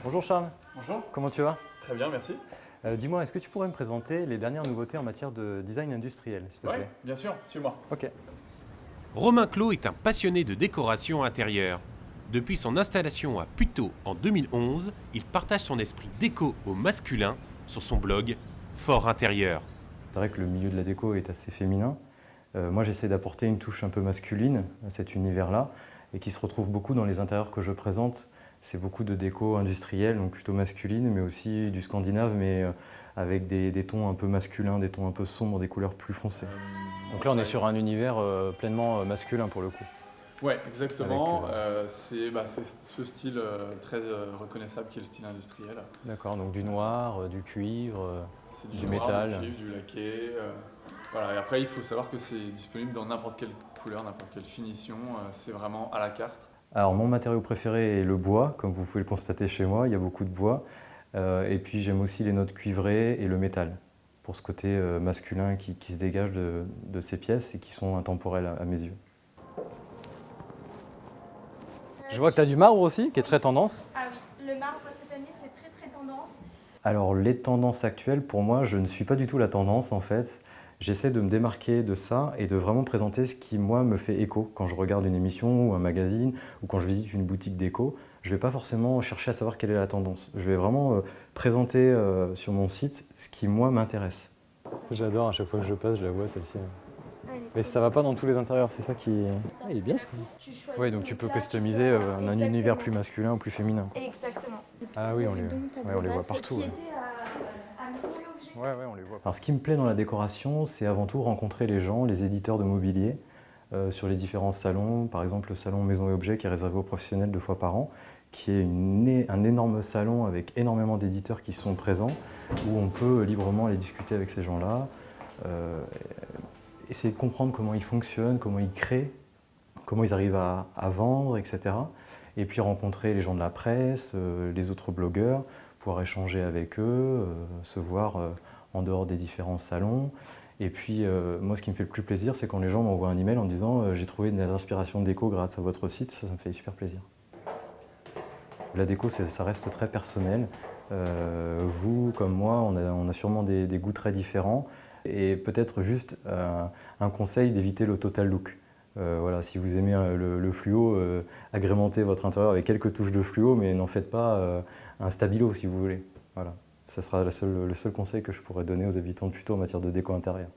Bonjour Charles, Bonjour, comment tu vas? très bien, merci. Dis-moi, est-ce que tu pourrais me présenter les dernières nouveautés en matière de design industriel, s'il te Oui, plaît? bien sûr, suis-moi. Ok. Romain Clos est un passionné de décoration intérieure. Depuis son installation à Puteaux en 2011, il partage son esprit déco au masculin sur son blog Fort Intérieur. C'est vrai que le milieu de la déco est assez féminin. Moi, j'essaie d'apporter une touche un peu masculine à cet univers-là et qui se retrouve beaucoup dans les intérieurs que je présente. C'est beaucoup de déco industrielle, donc plutôt masculine, mais aussi du scandinave, mais avec des tons un peu masculins, des tons un peu sombres, des couleurs plus foncées. Donc là, on est sur un univers pleinement masculin pour le coup. Ouais, exactement. Avec, C'est ce style très reconnaissable qui est le style industriel. D'accord, donc du noir, du cuivre, C'est du noir, métal. du cuivre, du laqué. Voilà. Et après, il faut savoir que c'est disponible dans n'importe quelle couleur, n'importe quelle finition. C'est vraiment à la carte. Alors mon matériau préféré est le bois, comme vous pouvez le constater chez moi, il y a beaucoup de bois. Et puis j'aime aussi les notes cuivrées et le métal, pour ce côté masculin qui se dégage de ces pièces et qui sont intemporelles à mes yeux. Je vois que tu as du marbre aussi, qui est très tendance. Ah oui, le marbre cette année c'est très très tendance. Alors les tendances actuelles, pour moi, je ne suis pas du tout la tendance en fait. J'essaie de me démarquer de ça et de vraiment présenter ce qui, moi, me fait écho. Quand je regarde une émission ou un magazine ou quand je visite une boutique déco, je ne vais pas forcément chercher à savoir quelle est la tendance. Je vais vraiment présenter sur mon site ce qui, moi, m'intéresse. J'adore, à chaque fois que je passe, je la vois celle-ci. Mais ça va pas dans tous les intérieurs, c'est ça qui... Ah, il est bien ce qu'on... Oui, donc tu peux customiser un univers plus masculin ou plus féminin. Exactement. Ah oui, on les voit partout. Qui Ouais. était à nouveau l'objet. Ouais, on les voit. Alors, ce qui me plaît dans la décoration, c'est avant tout rencontrer les gens, les éditeurs de mobilier, sur les différents salons. Par exemple, le salon Maison et Objets qui est réservé aux professionnels 2 fois par an, qui est un énorme salon avec énormément d'éditeurs qui sont présents, où on peut librement aller discuter avec ces gens-là, essayer de comprendre comment ils fonctionnent, comment ils créent, comment ils arrivent à vendre, etc. Et puis rencontrer les gens de la presse, les autres blogueurs, pouvoir échanger avec eux, se voir en dehors des différents salons. Et puis, moi, ce qui me fait le plus plaisir, c'est quand les gens m'envoient un email en disant j'ai trouvé des inspirations de déco grâce à votre site, ça me fait super plaisir. La déco, ça reste très personnel. Vous, comme moi, on a sûrement des goûts très différents. Et peut-être juste un conseil d'éviter le total look. Voilà, si vous aimez le fluo, agrémentez votre intérieur avec quelques touches de fluo, mais n'en faites pas un stabilo si vous voulez. Voilà. Ce sera le seul conseil que je pourrais donner aux habitants de Puteaux en matière de déco intérieure.